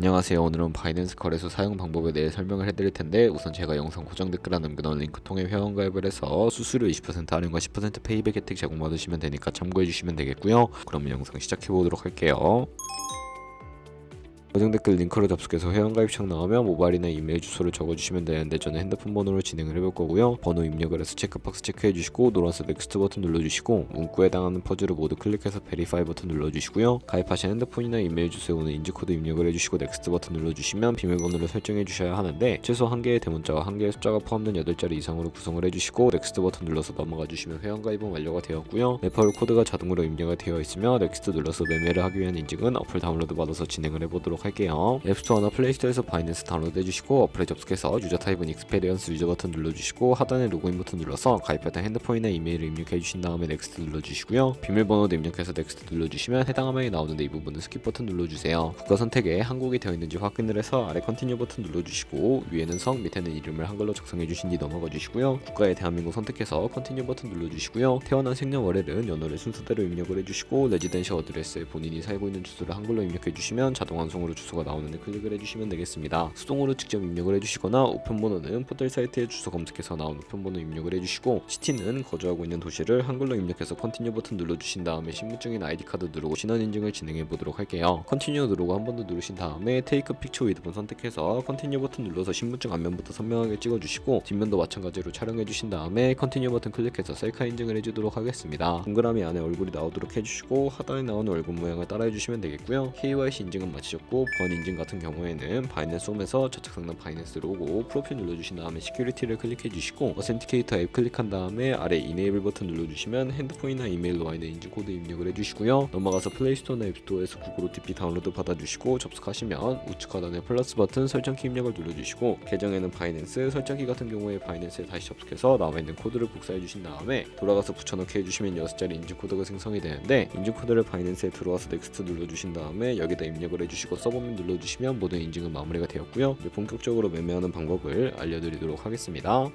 안녕하세요. 오늘은 바이낸스 거래소 사용 방법에 대해 설명을 해드릴 텐데, 우선 제가 영상 고정 댓글에 남겨놓은 링크 통해 회원가입을 해서 수수료 20% 할인과 10% 페이백 혜택 제공받으시면 되니까 참고해주시면 되겠고요. 그럼 영상 시작해보도록 할게요. 고정 댓글 링크로 접속해서 회원가입창 나오면 모바일이나 이메일 주소를 적어주시면 되는데, 저는 핸드폰 번호로 진행을 해볼 거고요. 번호 입력을 해서 체크박스 체크해주시고 노란색 넥스트 버튼 눌러주시고 문구에 해당하는 퍼즐을 모두 클릭해서 베리파이 버튼 눌러주시고요. 가입하신 핸드폰이나 이메일 주소에 오는 인증코드 입력을 해주시고 넥스트 버튼 눌러주시면 비밀번호를 설정해주셔야 하는데, 최소 1개의 대문자와 1개의 숫자가 포함된 8자리 이상으로 구성을 해주시고 넥스트 버튼 눌러서 넘어가주시면 회원가입은 완료가 되었고요. 레퍼럴 코드가 자동으로 입력이 되어 있으며 넥스트 눌러서 매매를 하기 위한 인증은 어플 다운로드 받아서 진행을 해보도록 할게요. 앱스토어나 플레이스토어에서 바이낸스 다운로드 해주시고 어플에 접속해서 유저 타입은 익스페리언스 유저 버튼 눌러주시고 하단에 로그인 버튼 눌러서 가입할 때 핸드폰이나 이메일을 입력해주신 다음에 넥스트 눌러주시고요. 비밀번호도 입력해서 넥스트 눌러주시면 해당 화면이 나오는데, 이 부분은 스킵 버튼 눌러주세요. 국가 선택에 한국이 되어 있는지 확인을 해서 아래 컨티뉴 버튼 눌러주시고 위에는 성, 밑에는 이름을 한글로 작성해주신 뒤 넘어가 주시고요. 국가에 대한민국 선택해서 컨티뉴 버튼 눌러주시고요. 태어난 생년월일은 연월의 순서대로 입력을 해주시고 레지던셜 어드레스에 본인이 살고 있는 주소를 한글로 입력해주시면 자동 완성으로 주소가 나오는데 클릭을 해주시면 되겠습니다. 수동으로 직접 입력을 해주시거나 우편번호는 포털 사이트에 주소 검색해서 나온 우편번호 입력을 해주시고, 시티는 거주하고 있는 도시를 한글로 입력해서 컨티뉴 버튼 눌러주신 다음에 신분증인 아이디카드 누르고 신원 인증을 진행해 보도록 할게요. 컨티뉴 누르고 한 번 더 누르신 다음에 테이크 픽처 위드분 선택해서 컨티뉴 버튼 눌러서 신분증 앞면부터 선명하게 찍어주시고 뒷면도 마찬가지로 촬영해 주신 다음에 컨티뉴 버튼 클릭해서 셀카 인증을 해주도록 하겠습니다. 동그라미 안에 얼굴이 나오도록 해주시고 하단에 나오는 얼굴 모양을 따라해 주시면 되겠고요. KYC 인증은 마치셨고 번 인증 같은 경우에는 바이낸스 홈에서 좌측 상단 바이낸스 로고 프로필 눌러주신 다음에 시큐리티를 클릭해 주시고 어센티케이터 앱 클릭한 다음에 아래 이네이블 버튼 눌러주시면 핸드폰이나 이메일로 와 있는 인증 코드 입력을 해주시고요. 넘어가서 플레이스토어나 앱스토어에서 구글 OTP 다운로드 받아주시고 접속하시면 우측 하단에 플러스 버튼 설정키 입력을 눌러주시고 계정에는 바이낸스, 설정키 같은 경우에 바이낸스에 다시 접속해서 나와 있는 코드를 복사해 주신 다음에 돌아가서 붙여넣기 해주시면 6자리 인증 코드가 생성이 되는데, 인증 코드를 바이낸스에 들어와서 넥스트 눌러주신 다음에 여기다 입력을 해주시고 서브밋 눌러주시면 모든 인증은 마무리가 되었고요. 이제 본격적으로 매매하는 방법을 알려드리도록 하겠습니다.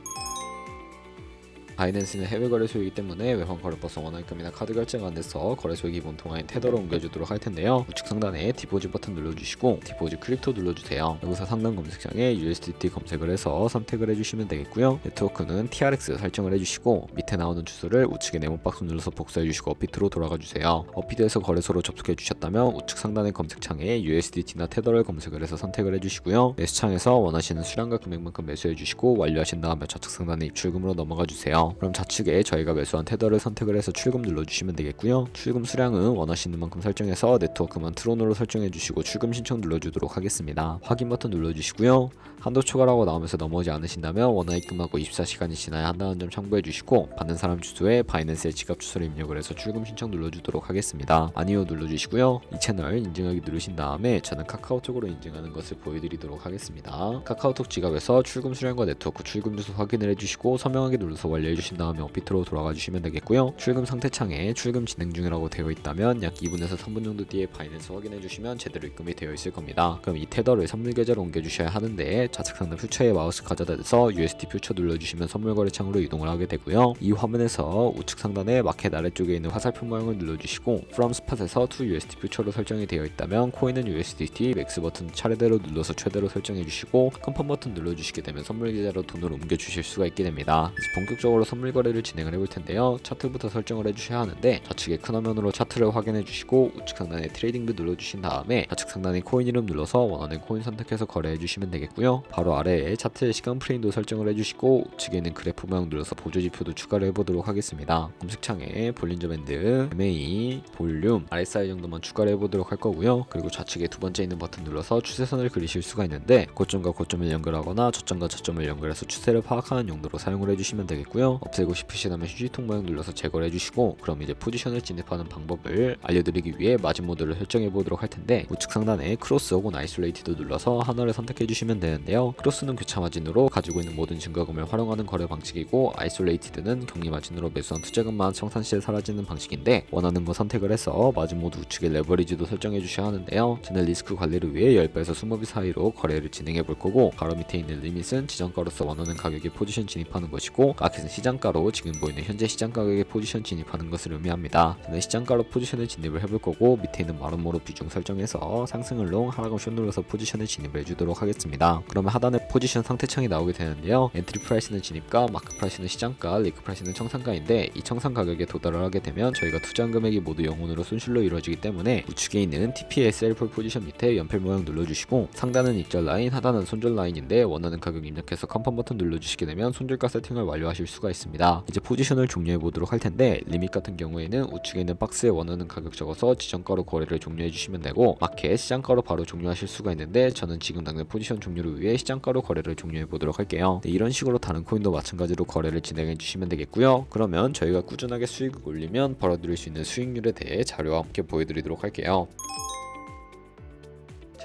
바이낸스는 해외 거래소이기 때문에 외환 거래버스 원화입금이나 카드 결제가 안 돼서 거래소의 기본 통화인 테더로 옮겨주도록 할 텐데요. 우측 상단에 디포짓 버튼 눌러주시고 디포짓 크립토 눌러주세요. 여기서 상단 검색창에 USDT 검색을 해서 선택을 해주시면 되겠고요. 네트워크는 TRX 설정을 해주시고 밑에 나오는 주소를 우측에 네모 박스 눌러서 복사해주시고 업비트로 돌아가 주세요. 업비트에서 거래소로 접속해 주셨다면 우측 상단의 검색창에 USDT나 테더를 검색을 해서 선택을 해주시고요. 매수창에서 원하시는 수량과 금액만큼 매수해 주시고 완료하신 다음에 좌측 상단에 입출금으로 넘어가 주세요. 그럼 좌측에 저희가 매수한 테더를 선택을 해서 출금 눌러주시면 되겠고요. 출금 수량은 원하시는 만큼 설정해서 네트워크만 트론으로 설정해 주시고 출금 신청 눌러주도록 하겠습니다. 확인 버튼 눌러주시고요. 한도 초과라고 나오면서 넘어오지 않으신다면 원화 입금하고 24시간이 지나야 한다는 점 참고해 주시고, 받는 사람 주소에 바이낸스의 지갑 주소를 입력을 해서 출금 신청 눌러주도록 하겠습니다. 아니요 눌러주시고요. 이 채널 인증하기 누르신 다음에 저는 카카오톡으로 인증하는 것을 보여드리도록 하겠습니다. 카카오톡 지갑에서 출금 수량과 네트워크 출금 주소 확인을 해주시고 서명하기 눌러서 완료해주신 다음에 업비트로 돌아가 주시면 되겠고요. 출금 상태 창에 출금 진행 중이라고 되어 있다면 약 2분에서 3분 정도 뒤에 바이낸스 확인해 주시면 제대로 입금이 되어 있을 겁니다. 그럼 이 테더를 선물 계좌로 옮겨 주셔야 하는데, 좌측 상단 퓨처에 마우스 가져다 대서 USD 퓨처 눌러주시면 선물 거래 창으로 이동을 하게 되고요. 이 화면에서 우측 상단에 마켓 아래쪽에 있는 화살표 모양을 눌러주시고 From Spot에서 to USD 퓨처로 설정이 되어 있다면 코인은 USDT, 맥스 버튼 차례대로 눌러서 최대로 설정해 주시고 컨펌 버튼 눌러주시게 되면 선물 계좌로 돈을 옮겨 주실 수가 있게 됩니다. 이제 본격적으로 선물 거래를 진행을 해볼 텐데요. 차트부터 설정을 해주셔야 하는데, 좌측에 큰 화면으로 차트를 확인해 주시고 우측 상단에 트레이딩도 눌러주신 다음에 좌측 상단에 코인 이름 눌러서 원하는 코인 선택해서 거래해 주시면 되겠고요. 바로 아래에 차트의 시간 프레임도 설정을 해주시고 우측에 있는 그래프 모양 눌러서 보조지표도 추가를 해보도록 하겠습니다. 검색창에 볼린저 밴드, MA, 볼륨, RSI 정도만 추가를 해보도록 할 거고요. 그리고 좌측에 두 번째 있는 버튼 눌러서 추세선을 그리실 수가 있는데, 고점과 고점을 연결하거나 저점과 저점을 연결해서 추세를 파악하는 용도로 사용을 해주시면 되겠고요. 없애고 싶으시다면 휴지통 모양 눌러서 제거를 해주시고, 그럼 이제 포지션을 진입하는 방법을 알려드리기 위해 마진 모드를 설정해 보도록 할 텐데, 우측 상단에 크로스 혹은 아이솔레이티드 눌러서 하나를 선택해 주시면 되는데요. 크로스는 교차 마진으로 가지고 있는 모든 증가금을 활용하는 거래 방식이고, 아이솔레이티드는 격리 마진으로 매수한 투자금만 청산 시에 사라지는 방식인데, 원하는 거 선택을 해서 마진 모드 우측에 레버리지도 설정해 주셔야 하는데요. 저는 리스크 관리를 위해 10배에서 20배 사이로 거래를 진행해 볼 거고, 바로 밑에 있는 리밋은 지정가로서 원하는 가격에 포지션 진입하는 것이고, 마켓은 시장 시장가로 지금 보이는 현재 시장 가격에 포지션 진입하는 것을 의미합니다. 저는 시장가로 포지션에 진입을 해볼 거고 밑에 있는 마름모로 비중 설정해서 상승을 롱 하락을 숏 눌러서 포지션에 진입을 해주도록 하겠습니다. 그러면 하단에 포지션 상태창이 나오게 되는데요. 엔트리 프라이스는 진입가, 마크 프라이스는 시장가, 리크 프라이스는 청산가인데 이 청산 가격에 도달을 하게 되면 저희가 투자한 금액이 모두 영혼으로 손실로 이루어지기 때문에 우측에 있는 TPA 셀프 포지션 밑에 연필 모양 눌러주시고 상단은 익절 라인, 하단은 손절 라인인데 원하는 가격 입력해서 컨펌 버튼 눌러주시게 되면 손절가 세팅을 완료하실 수가 있습니다. 이제 포지션을 종료해 보도록 할 텐데 리밋 같은 경우에는 우측에 있는 박스에 원하는 가격 적어서 지정가로 거래를 종료해 주시면 되고 마켓 시장가로 바로 종료하실 수가 있는데 저는 지금 당장 포지션 종료를 위해 시장가로 거래를 종료해 보도록 할게요. 네, 이런 식으로 다른 코인도 마찬가지로 거래를 진행해 주시면 되겠고요. 그러면 저희가 꾸준하게 수익을 올리면 벌어들일 수 있는 수익률에 대해 자료와 함께 보여드리도록 할게요.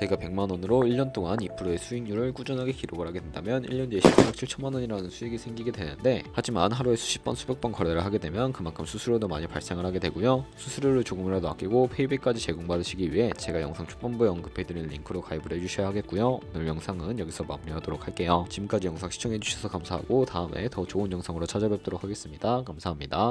저희가 100만원으로 1년 동안 2%의 수익률을 꾸준하게 기록을 하게 된다면 1년 뒤에 10억 7천만원이라는 수익이 생기게 되는데 하지만 하루에 수십 번 수백 번 거래를 하게 되면 그만큼 수수료도 많이 발생을 하게 되고요. 수수료를 조금이라도 아끼고 페이백까지 제공받으시기 위해 제가 영상 초반부에 언급해드린 링크로 가입을 해주셔야 하겠고요. 오늘 영상은 여기서 마무리하도록 할게요. 지금까지 영상 시청해주셔서 감사하고 다음에 더 좋은 영상으로 찾아뵙도록 하겠습니다. 감사합니다.